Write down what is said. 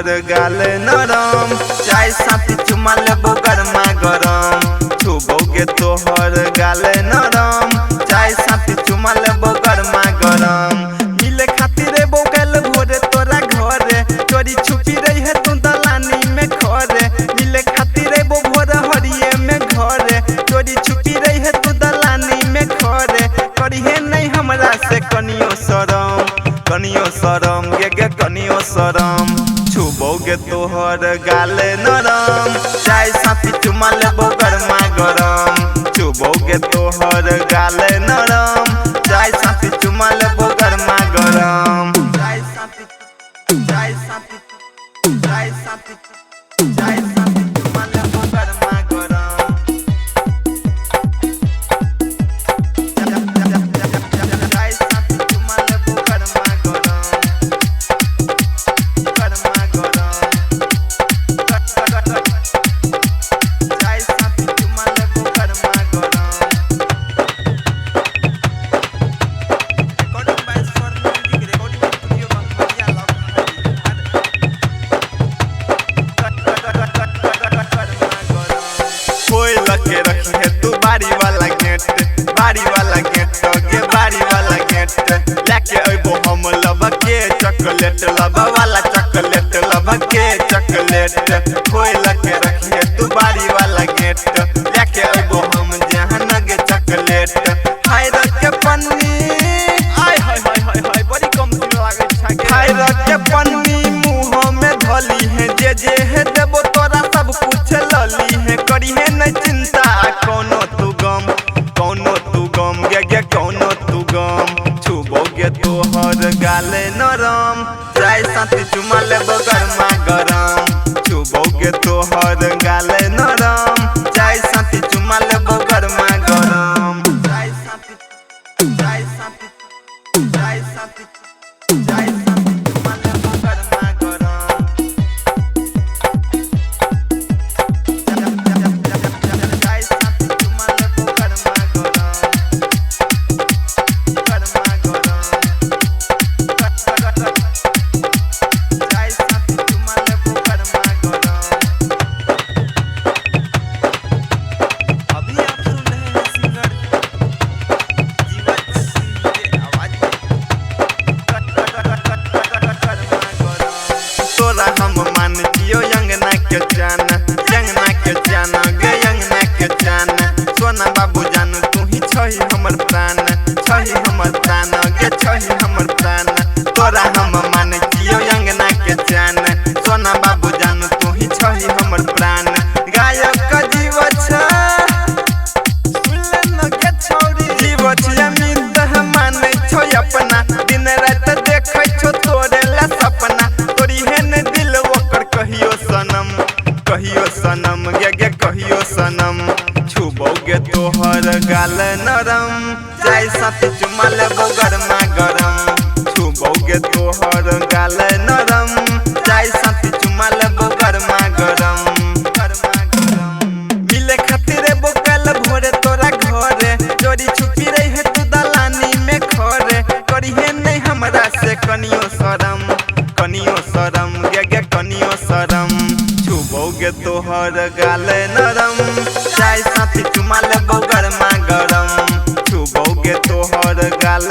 तोहर गाल नरम, चाय साथी चुमा लेबो गरमा गरम। छुबोगे तोहर गाल नरम, चाय साथी चुमा लेबो गरमा गरम। मिले खातिर एबो गल भोरे तोरा घरे, चोरी छुपी रही है तू दलानी में खरे। मिले खातिर एबो भोर हरिये में घरे, चोरी छुपी रही है तू दलानी में खरे। करिहे नहीं हमरा से कनियो शरम गे कनियो शरम। छुबोगे तोहर गाल नरम, चाय साथी चुमा लेबो गरमा गरम। छुबोगे तोहर गाल नरम, चाय साथी चुमा लेबो गरमा गरम। चाय साथी चुमा लेबो गरमा गरम। के रखी है तू बारी वाला गेट, बारी वाला गेट गे बारी वाला गेट। लेके अइबो हम लब के चॉकलेट, लब वाला चॉकलेट, लब के चॉकलेट। कोई लगे रखी है तू बारी वाला गेट, लेके अइबो हम जहां नगे चॉकलेट। हाय रख के पन्नी, आय हाय हाय हाय हाय बड़ी कम लागे छाके। हाय रख के पन्नी मुंह में धली है, जे है देबो तोरा सब कुछ लली है। करी है नहीं चिंता कोनो तू गम गे कोनो तू गम। छुबोगे तोहर गाल नरम, चाय साथी चुमा लेबो गरमा गरम। छुबोगे तोहर गाल नरम, चाय साथी चुमा लेबो गरमा गरम। चाय साथी चुमा लेबो गरमा गरम। हम मान जियो यंगना के जाना, यंगना के जाना गे यंगना के जाना। सोना बाबू जान तू ही छही हमर प्राण, छही हमर प्राण गे छही हमर प्राण। तोरा हम मान जियो यंगना के जाना, सोना बाबू जान तू ही छही हमर प्राण। गायक जीव छ सुन के छोरी, जीव छ अमित माने छो अपना, दिन रात देखै छो तोरे ला सपना। तोरी है ने दिल ओकर कहियो सनम गे कहियो सनम। छुबोगे तोहर गाल नरम, चाय साथी चुमा लेबो गरमा गरम। छुबोगे तोहर गाल नरम, चाय साथी चुमा लेबो गरमा गरम। मिले खातिर एबो कल भोरे तोरा घरे, चोरी छुपी रही है तू दलानी में खरे। करी है नहीं हमरा से कनियो शरम गे कनियो शरम। छुबोगे तोहर गाल नरम, चाय साथी चुमा लेबो गरमा गरम। छुबोगे तोहर गाल